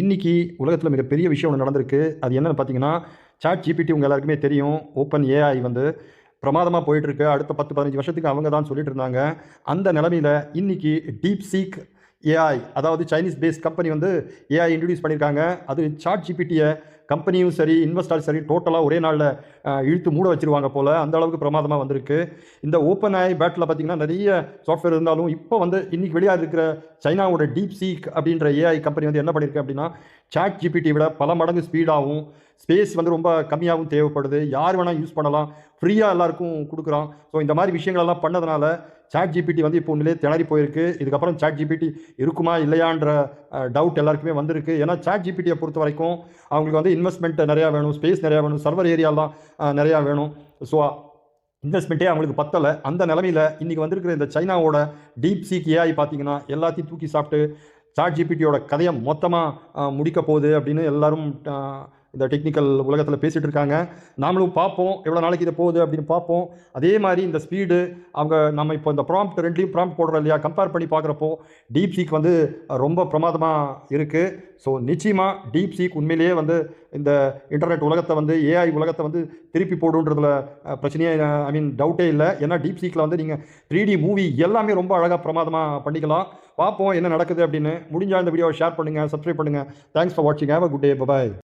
இன்னைக்கு உலகத்தில் மிகப்பெரிய விஷயம் ஒன்று நடந்திருக்கு. அது என்னன்னு பார்த்தீங்கன்னா, சாட் ஜிபிடி உங்க எல்லாருக்குமே தெரியும். ஓப்பன் ஏஐ வந்து பிரமாதமா போயிட்டுருக்கு. அடுத்த 10, 15 வருஷத்துக்கு அவங்க தான் சொல்லிட்டு இருந்தாங்க. அந்த நிலைமையில இன்னைக்கு டீப்சீக் ஏஐ, அதாவது சைனீஸ் பேஸ்ட் கம்பெனி வந்து ஏஐ இன்ட்ரோடியூஸ் பண்ணியிருக்காங்க. அது சாட் ஜிபிடிய கம்பெனியும் சரி, இன்வெஸ்டரும் சரி டோட்டலா ஒரே நாள்ல இழுத்து மூட வச்சுருவாங்க போல. அந்த அளவுக்கு பிரமாதமா வந்திருக்கு. இந்த ஓப்பன் ஏஐ பேட்ல பார்த்தீங்கன்னா, நிறைய சாஃப்ட்வேர் இருந்தாலும், இப்போ வந்து இன்னைக்கு வெளியா இருக்கிற சைனாவோட டீப்சீக் அப்படின்ற ஏஐ கம்பெனி வந்து என்ன பண்ணியிருக்கு அப்படின்னா, சாட் ஜிபிடி விட பல மடங்கு ஸ்பீடாகவும், ஸ்பேஸ் வந்து ரொம்ப கம்மியாகவும் தேவைப்படுது. யார் வேணால் யூஸ் பண்ணலாம். ஃப்ரீயாக எல்லாருக்கும் கொடுக்குறான். ஸோ இந்த மாதிரி விஷயங்களெல்லாம் பண்ணதுனால சாட் ஜிபிடி வந்து இப்போ உண்மையிலே திணறி போயிருக்கு. இதுக்கப்புறம் சாட் ஜிபிடி இருக்குமா இல்லையான்ற டவுட் எல்லாருக்குமே வந்திருக்கு. ஏன்னா சாட் ஜிபிடியை பொறுத்த வரைக்கும் அவங்களுக்கு வந்து இன்வெஸ்ட்மெண்ட் நிறையா வேணும், ஸ்பேஸ் நிறையா வேணும், சர்வர் ஏரியாலாம் நிறையா வேணும். ஸோ இன்வெஸ்ட்மெண்ட்டே அவங்களுக்கு பத்தலை. அந்த நிலமையில் இன்றைக்கி வந்திருக்கிற இந்த சைனாவோட டீப்சீக் ஏஐ பார்த்தீங்கன்னா எல்லாத்தையும் தூக்கி சாப்பிட்டு சாட் ஜிபிடியோட கதையை மொத்தமாக முடிக்க போகுது அப்படின்னு எல்லாரும் இந்த டெக்னிக்கல் உலகத்தில் பேசிகிட்டு இருக்காங்க. நாமளும் பார்ப்போம் எவ்வளோ நாளைக்கு இதை போகுது அப்படின்னு பார்ப்போம். அதே மாதிரி இந்த ஸ்பீடு அவங்க நம்ம இப்போ இந்த ப்ராம்ப்ட் ரெண்டுலேயும் ப்ராம்ப்ட் போடுறோம் இல்லையா, கம்பேர் பண்ணி பார்க்குறப்போ டீப்சீக் வந்து ரொம்ப பிரமாதமாக இருக்குது. ஸோ நிச்சயமாக டீப்சீக் உண்மையிலேயே வந்து இந்த இன்டர்நெட் உலகத்தை வந்து ஏஐ உலகத்தை வந்து திருப்பி போடுன்றதுல பிரச்சனையே டவுட்டே இல்லை. ஏன்னா டீப்சீக்கில் வந்து நீங்கள் 3D மூவி எல்லாமே ரொம்ப அழகாக பிரமாதமாக பண்ணிக்கலாம். பார்ப்போம் என்ன நடக்குது அப்படின்னு. முடிஞ்சால் இந்த வீடியோவை ஷேர் பண்ணுங்கள், சப்ஸ்கிரைப் பண்ணுங்கள். தேங்க்ஸ் ஃபார் வாட்சிங். Have a good day. By.